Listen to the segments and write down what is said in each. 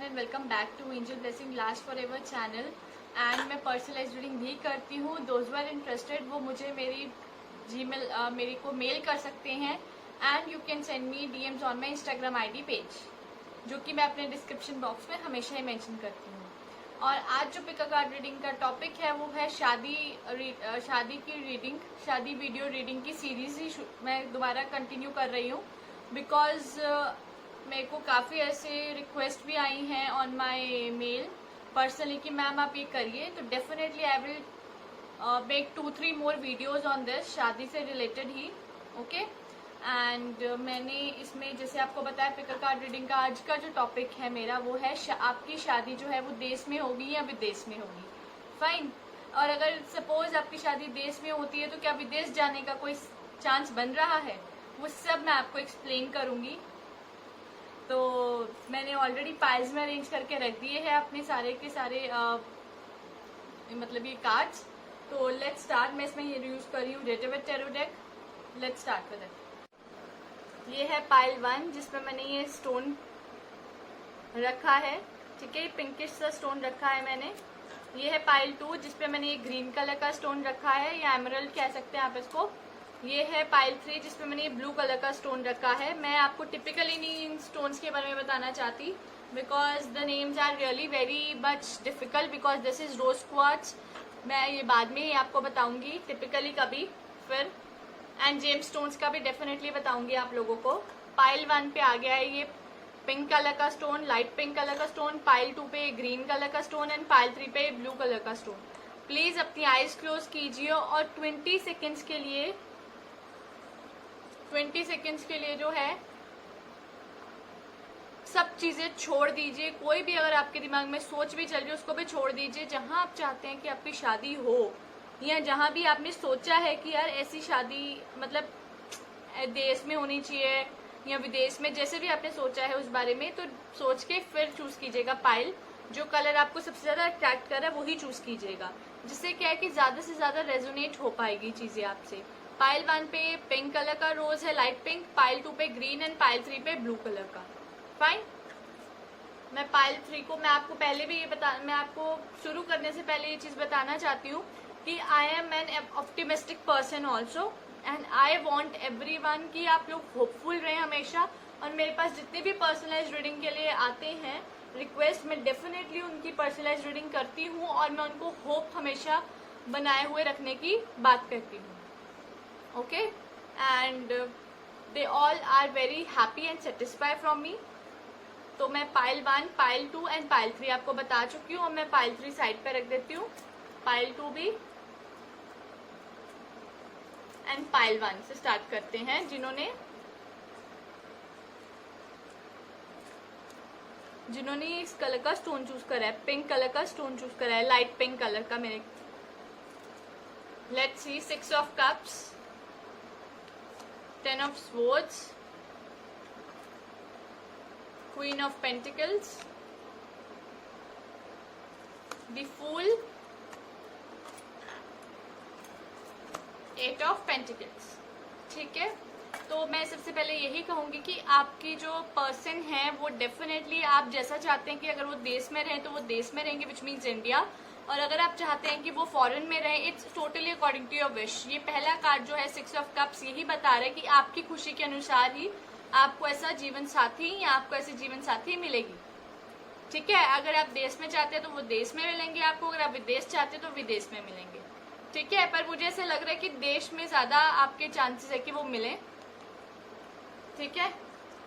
And welcome back to Angel Blessing Last Forever channel. And मैं personalise reading भी करती हूँ। Those were interested वो मुझे मेरे को मेल कर सकते हैं and you can send me DMs on my Instagram ID page, जो कि मैं अपने डिस्क्रिप्शन बॉक्स में हमेशा ही मेंशन करती हूँ। और आज जो पिका कार्ड रीडिंग का टॉपिक है वो है शादी की रीडिंग, शादी वीडियो रीडिंग की सीरीज ही मैं दोबारा कंटिन्यू कर रही हूँ बिकॉज मेरे को काफ़ी ऐसे रिक्वेस्ट भी आई हैं ऑन माय मेल पर्सनली कि मैम आप ये करिए, तो definitely I will make 2-3 more videos on this, शादी से रिलेटेड ही। ओके एंड मैंने इसमें जैसे आपको बताया पिका कार्ड रीडिंग का आज का जो टॉपिक है मेरा वो है आपकी शादी जो है वो देश में होगी या विदेश में होगी। फाइन। और अगर सपोज आपकी शादी देश में होती है तो क्या विदेश जाने का कोई चांस बन रहा है, वो सब मैं आपको एक्सप्लेन करूंगी। तो मैंने ऑलरेडी पाइल्स में अरेंज करके रख दिए हैं अपने सारे के सारे मतलब ये कार्ड्स। तो लेट्स स्टार्ट। मैं इसमें ये यूज कर रही हूँ Rider Waite tarot deck. Let's start with it. ये है पाइल 1 जिसमें मैंने ये स्टोन रखा है, ठीक है, पिंकिश सा स्टोन रखा है मैंने। ये है पाइल 2 जिसपे मैंने ये ग्रीन कलर का स्टोन रखा है या एमरल्ड कह सकते हैं आप इसको। ये है पाइल 3 जिसपे मैंने ये ब्लू कलर का स्टोन रखा है। मैं आपको टिपिकली नहीं इन स्टोन्स के बारे में बताना चाहती because the names are really very much difficult because this is rose quartz. मैं ये बाद में ही आपको बताऊंगी टिपिकली कभी फिर। एंड जेम्स स्टोन्स का भी डेफिनेटली बताऊंगी आप लोगों को। पाइल 1 पे आ गया है ये पिंक कलर का स्टोन, लाइट पिंक कलर का स्टोन। पाइल 2 पे ग्रीन कलर का स्टोन एंड पाइल 3 पे ब्लू कलर का स्टोन। प्लीज अपनी आईज क्लोज कीजिए और 20 सेकेंड्स के लिए जो है सब चीजें छोड़ दीजिए। कोई भी अगर आपके दिमाग में सोच भी चल रही है उसको भी छोड़ दीजिए। जहां आप चाहते हैं कि आपकी शादी हो या जहां भी आपने सोचा है कि यार ऐसी शादी मतलब देश में होनी चाहिए या विदेश में, जैसे भी आपने सोचा है उस बारे में, तो सोच के फिर चूज कीजिएगा पाइल। जो कलर आपको सबसे ज्यादा अट्रैक्ट कर रहा है वही चूज कीजिएगा, जिससे क्या है कि ज्यादा से ज्यादा रेजोनेट हो पाएगी चीजें आपसे। पाइल 1 पे पिंक कलर का रोज है, लाइट पिंक। पाइल 2 पे ग्रीन एंड पाइल 3 पे ब्लू कलर का। फाइन। मैं पाइल 3 को मैं आपको शुरू करने से पहले ये चीज बताना चाहती हूँ कि I am N optimistic person also and I want everyone कि आप लोग होपफुल रहें हमेशा। और मेरे पास जितने भी पर्सनलाइज रीडिंग के लिए आते हैं रिक्वेस्ट, मैं डेफिनेटली उनकी पर्सनलाइज रीडिंग करती हूँ और मैं उनको होप हमेशा बनाए हुए रखने की बात करती हूँ। Okay and they all are very happy and satisfy from me. तो मैं पाइल 1, पाइल 2 एंड पाइल 3 आपको बता चुकी हूँ और मैं पाइल 3 साइड पे रख देती हूँ। पाइल 2 भी एंड पाइल 1 से स्टार्ट करते हैं। जिन्होंने इस कलर का स्टोन चूज करा है, पिंक कलर का स्टोन चूज करा है, लाइट पिंक कलर का मेरे। Let's see. 6 of cups, 10 of swords, Queen of Pentacles, the Fool, 8 of Pentacles। ठीक है, तो मैं सबसे पहले यही कहूंगी कि आपकी जो पर्सन है वो डेफिनेटली आप जैसा चाहते हैं कि अगर वो देश में रहें तो वो देश में रहेंगे, विच मीन्स इंडिया। और अगर आप चाहते हैं कि वो फॉरेन में रहे, it's totally according to your wish. ये पहला कार्ड जो है 6 ऑफ कप्स यही बता रहा है कि आपकी खुशी के अनुसार ही आपको ऐसा जीवन साथी या आपको ऐसी जीवन साथी मिलेगी। ठीक है, अगर आप देश में चाहते हैं तो वो देश में मिलेंगे आपको, अगर आप विदेश चाहते हैं तो विदेश में मिलेंगे। ठीक है, पर मुझे ऐसा लग रहा है कि देश में ज्यादा आपके चांसेस है कि वो मिले। ठीक है,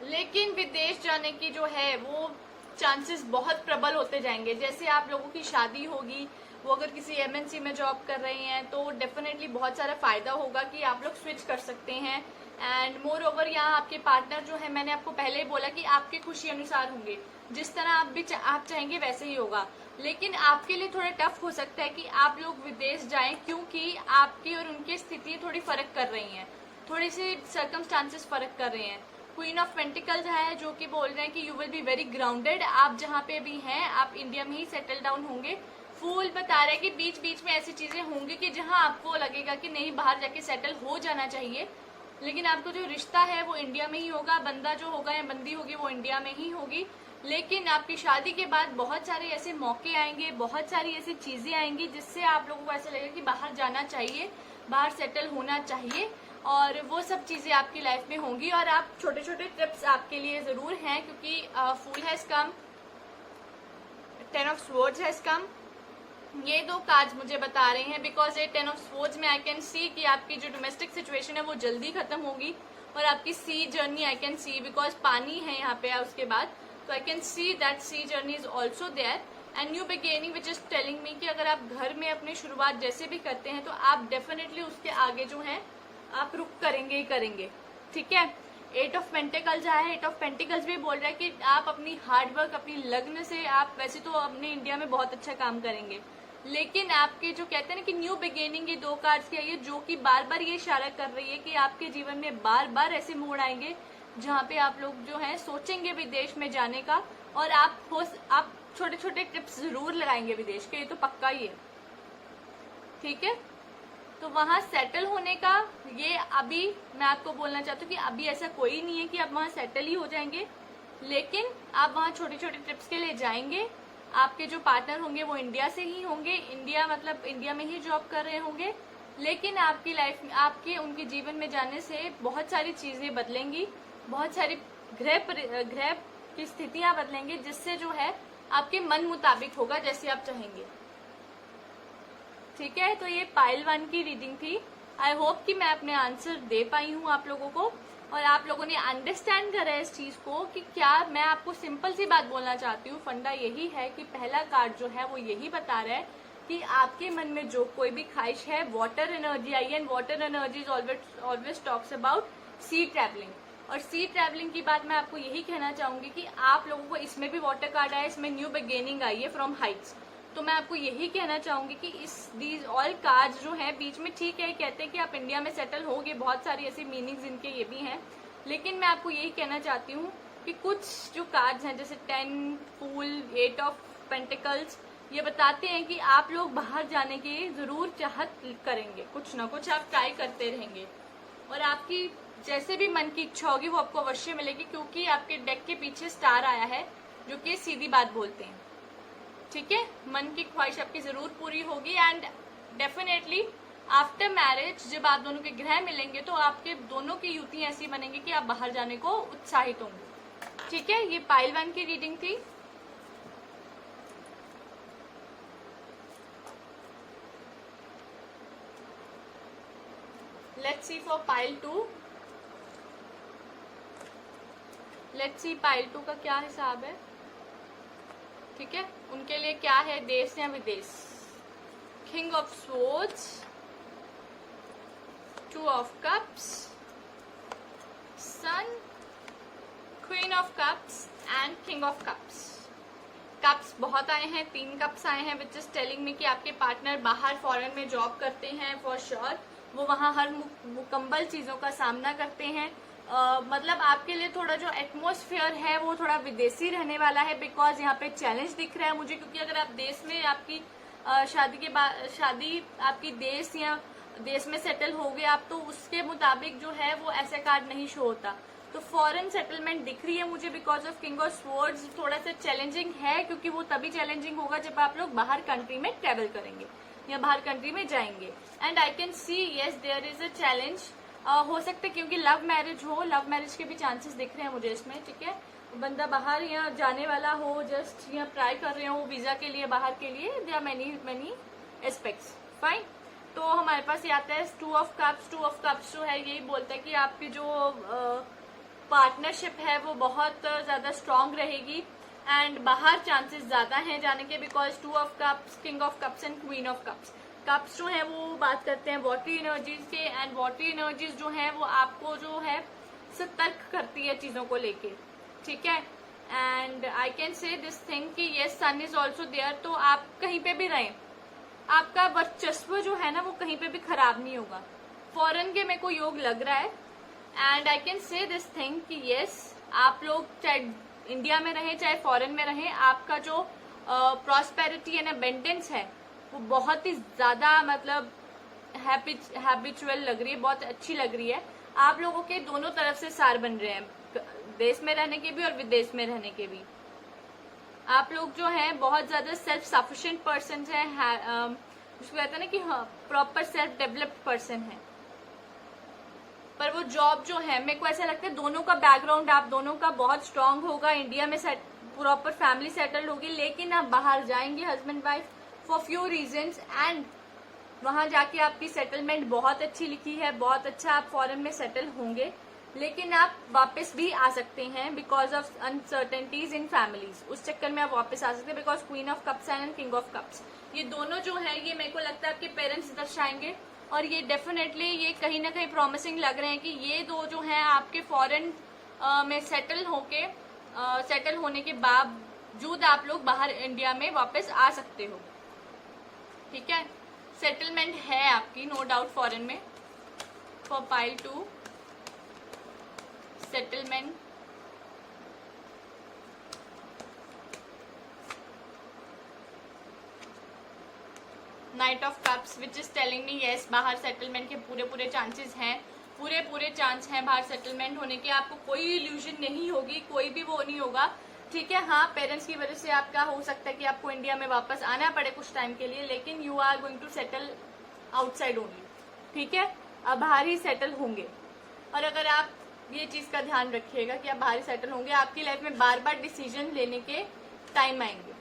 लेकिन विदेश जाने की जो है वो चांसेस बहुत प्रबल होते जाएंगे। जैसे आप लोगों की शादी होगी, वो अगर किसी एमएनसी में जॉब कर रहे हैं तो डेफिनेटली बहुत सारा फायदा होगा कि आप लोग स्विच कर सकते हैं। एंड मोर ओवर यहाँ आपके पार्टनर जो है, मैंने आपको पहले ही बोला कि आपके खुशी अनुसार होंगे, जिस तरह आप चाहेंगे वैसे ही होगा। लेकिन आपके लिए थोड़ा टफ हो सकता है कि आप लोग विदेश जाएं क्योंकि आपकी और उनकी स्थिति थोड़ी फर्क कर रही है, थोड़ी सी सर्कमस्टांसेस फर्क कर रहे हैं। क्वीन ऑफ पेंटिकल्स है जो कि बोल रहे हैं कि you will be very grounded. आप जहाँ पे भी हैं आप इंडिया में ही सेटल डाउन होंगे। फूल बता रहे हैं कि बीच बीच में ऐसी चीजें होंगी कि जहाँ आपको लगेगा कि नहीं बाहर जाके सेटल हो जाना चाहिए, लेकिन आपको जो रिश्ता है वो इंडिया में ही होगा। बंदा जो होगा या बंदी होगी वो इंडिया में ही होगी। लेकिन आपकी शादी के बाद बहुत सारे ऐसे मौके आएंगे, बहुत सारी ऐसी चीजें आएंगी जिससे आप लोगों को ऐसा लगेगा कि बाहर जाना चाहिए, बाहर सेटल होना चाहिए, और वो सब चीजें आपकी लाइफ में होंगी। और आप छोटे छोटे टिप्स आपके लिए जरूर हैं, क्योंकि fool has come, 10 of swords has come, ये दो कार्ड्स मुझे बता रहे हैं। बिकॉज ये 10 ऑफ स्वॉर्ड्स में आई कैन सी कि आपकी जो डोमेस्टिक सिचुएशन है वो जल्दी खत्म होगी, और आपकी sea journey I can see, because पानी है यहाँ पे उसके बाद, तो I can see that sea journey is also there. And new beginning which is telling me कि अगर आप घर में अपनी शुरुआत जैसे भी करते हैं तो आप डेफिनेटली उसके आगे जो है आप रुक करेंगे ही करेंगे, ठीक है। 8 ऑफ पेंटिकल्स आया है, 8 ऑफ पेंटिकल्स भी बोल रहा है कि आप अपनी हार्डवर्क, अपनी लगन से आप वैसे तो अपने इंडिया में बहुत अच्छा काम करेंगे, लेकिन आपके जो कहते हैं ना कि न्यू बिगेनिंग, ये दो कार्ड्स की आई है जो कि बार बार ये इशारा कर रही है कि आपके जीवन में बार बार ऐसे मोड़ आएंगे जहाँ पे आप लोग जो है सोचेंगे विदेश में जाने का, और आप छोटे छोटे टिप्स जरूर लगाएंगे विदेश के, ये तो पक्का ही है, ठीक है। तो वहां सेटल होने का ये अभी मैं आपको बोलना चाहती हूँ कि अभी ऐसा कोई नहीं है कि आप वहां सेटल ही हो जाएंगे, लेकिन आप वहां छोटे छोटे टिप्स के लिए जाएंगे। आपके जो पार्टनर होंगे वो इंडिया से ही होंगे, इंडिया मतलब इंडिया में ही जॉब कर रहे होंगे, लेकिन आपकी लाइफ में आपके उनके जीवन में जाने से बहुत सारी चीजें बदलेंगी, बहुत सारी ग्रह की स्थितियां बदलेंगी, जिससे जो है आपके मन मुताबिक होगा जैसे आप चाहेंगे, ठीक है। तो ये पाइल 1 की रीडिंग थी। आई होप कि मैं अपने आंसर दे पाई हूँ आप लोगों को, और आप लोगों ने अंडरस्टैंड करा है इस चीज को कि क्या मैं आपको सिंपल सी बात बोलना चाहती हूँ। फंडा यही है कि पहला कार्ड जो है वो यही बता रहा है कि आपके मन में जो कोई भी ख्वाहिश है, वाटर एनर्जी आई है, and water energy is always talks about sea travelling, और सी ट्रैवलिंग की बात मैं आपको यही कहना चाहूंगी कि आप लोगों को इसमें भी वाटर कार्ड आया, इसमें न्यू बिगेनिंग आई है फ्रॉम हाइट्स, तो मैं आपको यही कहना चाहूंगी कि दीज ऑल कार्ड्स जो हैं बीच में, ठीक है कहते हैं कि आप इंडिया में सेटल होगे, बहुत सारी ऐसी मीनिंग्स इनके ये भी हैं, लेकिन मैं आपको यही कहना चाहती हूँ कि कुछ जो कार्ड्स हैं जैसे 10 फूल, 8 ऑफ पेंटिकल्स, ये बताते हैं कि आप लोग बाहर जाने की जरूर चाहत करेंगे, कुछ ना कुछ आप ट्राई करते रहेंगे, और आपकी जैसे भी मन की इच्छा होगी वो आपको अवश्य मिलेगी, क्योंकि आपके डेक के पीछे स्टार आया है जो कि सीधी बात बोलते हैं, ठीक है। मन की ख्वाहिश आपकी जरूर पूरी होगी, एंड डेफिनेटली आफ्टर मैरिज जब आप दोनों के ग्रह मिलेंगे तो आपके दोनों की युति ऐसी बनेंगी कि आप बाहर जाने को उत्साहित होंगे, ठीक है। ये पाइल 1 की रीडिंग थी। Let's see for pile 2। Let's see pile 2 का क्या हिसाब है, ठीक है। उनके लिए क्या है, देश या विदेश। King of swords, 2 of cups, sun, queen of cups and king of cups. Cups बहुत आए हैं, 3 कप्स आए हैं, विच इज टेलिंग मी कि आपके पार्टनर बाहर फॉरेन में जॉब करते हैं फॉर श्योर, वो वहाँ हर मुकम्मल चीजों का सामना करते हैं। मतलब आपके लिए थोड़ा जो एटमॉस्फेयर है वो थोड़ा विदेशी रहने वाला है, बिकॉज यहाँ पे चैलेंज दिख रहा है मुझे, क्योंकि अगर आप देश में आपकी शादी के बाद शादी आपकी देश में सेटल हो गए आप, तो उसके मुताबिक जो है वो ऐसा कार्ड नहीं शो होता, तो फॉरेन सेटलमेंट दिख रही है मुझे because of king of swords. थोड़ा सा चैलेंजिंग है, क्योंकि वो तभी चैलेंजिंग होगा जब आप लोग बाहर कंट्री में ट्रेवल करेंगे या बाहर कंट्री में जाएंगे, and I can see yes there is a challenge. हो सकता है क्योंकि लव मैरिज हो, लव मैरिज के भी चांसेस दिख रहे हैं मुझे इसमें, ठीक है। बंदा बाहर यहाँ जाने वाला हो, जस्ट यहाँ ट्राई कर रहे हो वीजा के लिए, बाहर के लिए, there are many aspects, fine. तो हमारे पास ये आता है 2 ऑफ कप्स। 2 ऑफ कप्स जो है यही बोलता है कि आपकी जो पार्टनरशिप है वो बहुत ज्यादा स्ट्रांग रहेगी, एंड बाहर चांसेस ज्यादा हैं जाने के, because 2 of cups, king of cups and queen of cups. Cups जो है वो बात करते हैं वाटरी एनर्जीज के, एंड वाटरी एनर्जीज जो है वो आपको जो है सतर्क करती है चीजों को लेके, ठीक है। And I can say this thing कि yes sun is also there, तो आप कहीं पे भी रहें, आपका वर्चस्व जो है ना वो कहीं पे भी खराब नहीं होगा। फॉरेन के मेरे को योग लग रहा है, and I can say this thing कि यस आप लोग चाहे इंडिया में रहें चाहे फॉरेन में रहें, आपका जो प्रॉस्पेरिटी एंड अबेंडेंस है वो बहुत ही ज्यादा मतलब हैबिचुअल लग रही है, बहुत अच्छी लग रही है। आप लोगों के दोनों तरफ से सार बन रहे हैं, देश में रहने के भी और विदेश में रहने के भी, आप लोग जो हैं बहुत ज्यादा सेल्फ सफिशिएंट पर्सन हैं, उसको कहते हैं ना कि हाँ प्रॉपर सेल्फ डेवलप्ड पर्सन है। पर वो जॉब जो है मेरे को ऐसा लगता है दोनों का बैकग्राउंड आप दोनों का बहुत स्ट्रांग होगा, इंडिया में प्रॉपर फैमिली सेटल्ड होगी, लेकिन आप बाहर जाएंगे husband wife for few reasons and वहां जाके आपकी सेटलमेंट बहुत अच्छी लिखी है, बहुत अच्छा आप फॉरेन में सेटल होंगे, लेकिन आप वापस भी आ सकते हैं because of uncertainties in families. उस चक्कर में आप वापस आ सकते हैं because queen of cups and king of cups ये दोनों जो है ये मेरे को लगता है आपके पेरेंट्स दर्शाएंगे, और ये डेफिनेटली ये कहीं ना कहीं प्रॉमिसिंग लग रहे हैं कि ये दो जो हैं आपके फॉरेन में सेटल होने के बावजूद आप लोग बाहर इंडिया में वापस आ सकते हो। ठीक है, सेटलमेंट है आपकी नो डाउट फॉरेन में। For pile 2 settlement, night of cups which is telling me yes बाहर सेटलमेंट के पूरे चांसेस हैं, पूरे चांस हैं बाहर सेटलमेंट होने के। आपको कोई इल्यूजन नहीं होगी, कोई भी वो नहीं होगा। ठीक है, हाँ पेरेंट्स की वजह से आपका हो सकता है कि आपको इंडिया में वापस आना पड़े कुछ टाइम के लिए, लेकिन you are going to settle outside only. ठीक है, अब बाहर ही सेटल होंगे। और अगर आप ये चीज का ध्यान रखिएगा कि आप बाहर ही सेटल होंगे, आपकी लाइफ में बार बार डिसीजन लेने के टाइम आएंगे।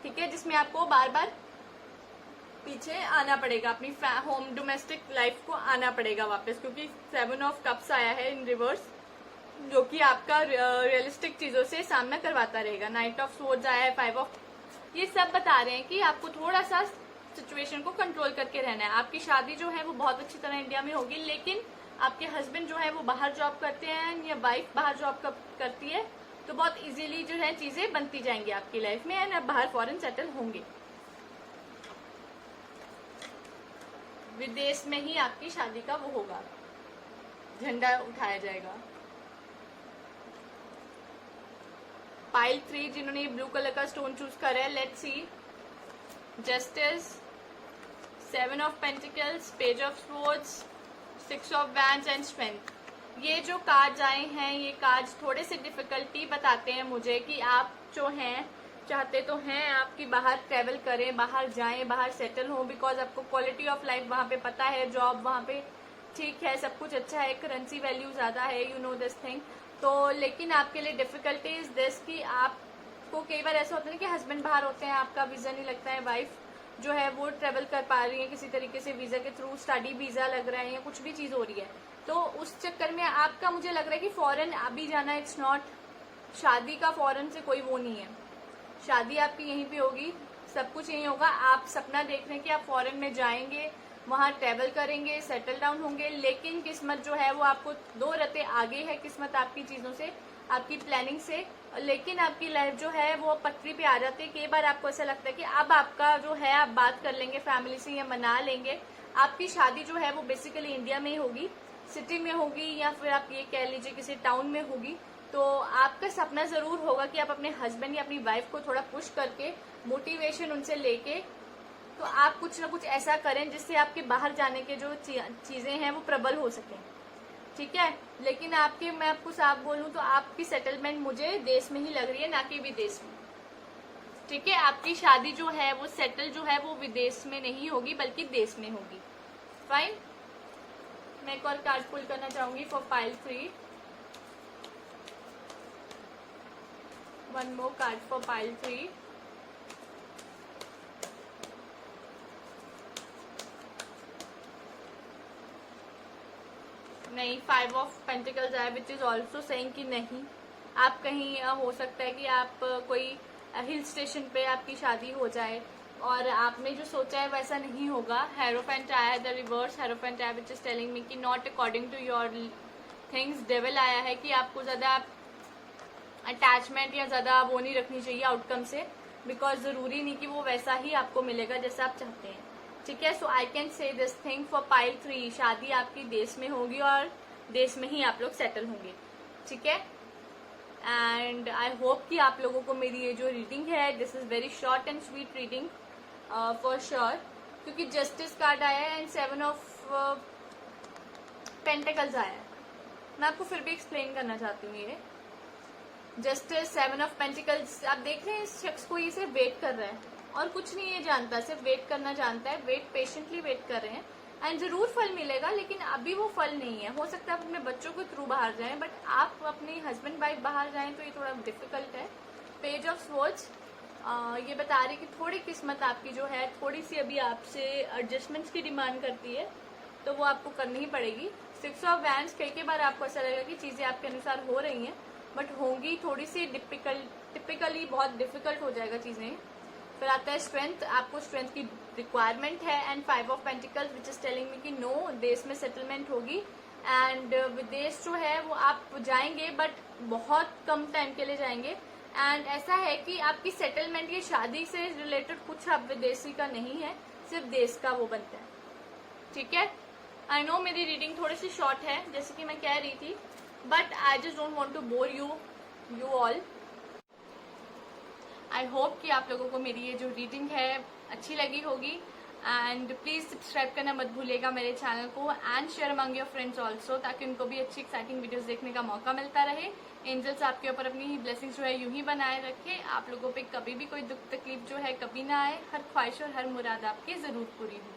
ठीक है, जिसमें आपको बार बार पीछे आना पड़ेगा, अपनी होम डोमेस्टिक लाइफ को आना पड़ेगा वापस, क्योंकि 7 ऑफ कप्स आया है इन रिवर्स, जो कि आपका रियलिस्टिक चीजों से सामना करवाता रहेगा। नाइट ऑफ सोर्ड्स आया है, 5 ऑफ, ये सब बता रहे हैं कि आपको थोड़ा सा सिचुएशन को कंट्रोल करके रहना है। आपकी शादी जो है वो बहुत अच्छी तरह इंडिया में होगी, लेकिन आपके हस्बैंड जो है वो बाहर जॉब करते हैं या वाइफ बाहर जॉब करती है, तो बहुत इजीली जो है चीजें बनती जाएंगी आपकी लाइफ में एंड आप बाहर फॉरेन सेटल होंगे। विदेश में ही आपकी शादी का वो होगा, झंडा उठाया जाएगा। पाइल 3 जिन्होंने ब्लू कलर का स्टोन चूज करा है, let's see. Justice, 7 of pentacles, page of swords, 6 of wands and strength. ये जो कार्ड्स आए हैं ये कार्ड्स थोड़े से डिफिकल्टी बताते हैं मुझे कि आप जो हैं चाहते तो हैं आपकी बाहर ट्रेवल करें, बाहर जाएं, बाहर सेटल हों, बिकॉज आपको क्वालिटी ऑफ लाइफ वहाँ पे पता है, जॉब वहाँ पे ठीक है, सब कुछ अच्छा है, करेंसी वैल्यू ज्यादा है, यू नो दिस थिंग। तो लेकिन आपके लिए डिफिकल्टी इज दिस कि आपको कई बार ऐसा होता है कि हस्बैंड बाहर होते हैं, आपका वीजा नहीं लगता है, वाइफ जो है वो ट्रेवल कर पा रही है किसी तरीके से वीजा के थ्रू, स्टडी वीजा लग रहा है या कुछ भी चीज हो रही है, तो उस चक्कर में आपका मुझे लग रहा है कि फॉरेन अभी जाना इट्स नॉट, शादी का फॉरेन से कोई वो नहीं है, शादी आपकी यहीं पे होगी, सब कुछ यहीं होगा। आप सपना देख रहे हैं कि आप फॉरेन में जाएंगे, वहां ट्रेवल करेंगे, सेटल डाउन होंगे, लेकिन किस्मत जो है वो आपको 2 रते आगे है, किस्मत आपकी चीजों से, आपकी प्लानिंग से, लेकिन आपकी लाइफ जो है वो पटरी पे आ जाती है। कई बार आपको ऐसा लगता है कि अब आपका जो है आप बात कर लेंगे फैमिली से या मना लेंगे, आपकी शादी जो है वो बेसिकली इंडिया में ही होगी, सिटी में होगी या फिर आप ये कह लीजिए किसी टाउन में होगी। तो आपका सपना जरूर होगा कि आप अपने हस्बैंड या अपनी वाइफ को थोड़ा पुश करके, मोटिवेशन उनसे लेके, तो आप कुछ ना कुछ ऐसा करें जिससे आपके बाहर जाने के जो चीजें हैं वो प्रबल हो सकें। ठीक है, लेकिन मैं आपको साफ बोलूं तो आपकी सेटलमेंट मुझे देश में ही लग रही है, ना कि विदेश में। ठीक है, आपकी शादी जो है वो सेटल जो है वो विदेश में नहीं होगी बल्कि देश में होगी। फाइन, मैं एक और कार्ड पुल करना चाहूंगी for pile 3। One more card for pile 3। नहीं, 5 ऑफ पेंटिकल्स आया विच इज ऑल्सो सेइंग कि नहीं, आप कहीं हो सकता है कि आप कोई हिल स्टेशन पे आपकी शादी हो जाए और आपने जो सोचा है वैसा नहीं होगा। हेरोफेंट आया है, द रिवर्स हेरोफेंट आया विच इज टेलिंग मी कि not according to your things. Devil आया है कि आपको ज्यादा अटैचमेंट या ज्यादा वो नहीं रखनी चाहिए आउटकम से, बिकॉज जरूरी नहीं कि वो वैसा ही आपको मिलेगा जैसा आप चाहते हैं। ठीक है, so I can say this thing for pile 3, शादी आपकी देश में होगी और देश में ही आप लोग सेटल होंगे। ठीक है, एंड आई होप कि आप लोगों को मेरी ये जो रीडिंग है, this is very short and sweet reading for sure, क्योंकि जस्टिस कार्ड आया है एंड 7 ऑफ पेंटिकल्स आया है। मैं आपको फिर भी एक्सप्लेन करना चाहती हूँ ये जस्ट 7 ऑफ पेंटिकल्स, आप देख रहे हैं इस शख्स को, ये सिर्फ वेट कर रहा है और कुछ नहीं ये जानता, सिर्फ वेट करना जानता है, पेशेंटली वेट कर रहे हैं एंड जरूर फल मिलेगा, लेकिन अभी वो फल नहीं है। हो सकता है आप अपने बच्चों के थ्रू बाहर जाएं, बट आप अपने हस्बैंड वाइफ बाहर जाएं तो ये थोड़ा डिफिकल्ट है। पेज ऑफ स्वॉर्ड्स ये बता रही कि थोड़ी किस्मत आपकी जो है थोड़ी सी अभी आपसे एडजस्टमेंट्स की डिमांड करती है, तो वो आपको करनी ही पड़ेगी। 6 ऑफ वैंड्स, कई बार आपको ऐसा लगेगा कि चीज़ें आपके अनुसार हो रही हैं बट होंगी थोड़ी सी टिपिकली बहुत डिफिकल्ट हो जाएगा चीज़ें। फिर आता है स्ट्रेंथ, आपको स्ट्रेंथ की रिक्वायरमेंट है and 5 of pentacles which is telling me कि नो, देश में सेटलमेंट होगी एंड विदेश जो है वो आप जाएंगे बट बहुत कम टाइम के लिए जाएंगे एंड ऐसा है कि आपकी सेटलमेंट ये शादी से रिलेटेड कुछ आप विदेशी का नहीं है, सिर्फ देश का वो बनता है। ठीक है, आई नो मेरी रीडिंग थोड़ी सी शॉर्ट है जैसे कि मैं कह रही थी, but I just don't want to bore you all. I hope कि आप लोगों को मेरी ये जो रीडिंग है अच्छी लगी होगी एंड प्लीज़ सब्सक्राइब करना मत भूलिएगा मेरे चैनल को and share among your friends also, ताकि उनको भी अच्छी एक्साइटिंग वीडियोस देखने का मौका मिलता रहे। एंजल्स आपके ऊपर अपनी ही ब्लेसिंग्स जो है यूं ही बनाए रखे, आप लोगों पे कभी भी कोई दुख तकलीफ जो है कभी ना आए, हर ख्वाहिश और हर मुराद आपकी ज़रूर पूरी हो।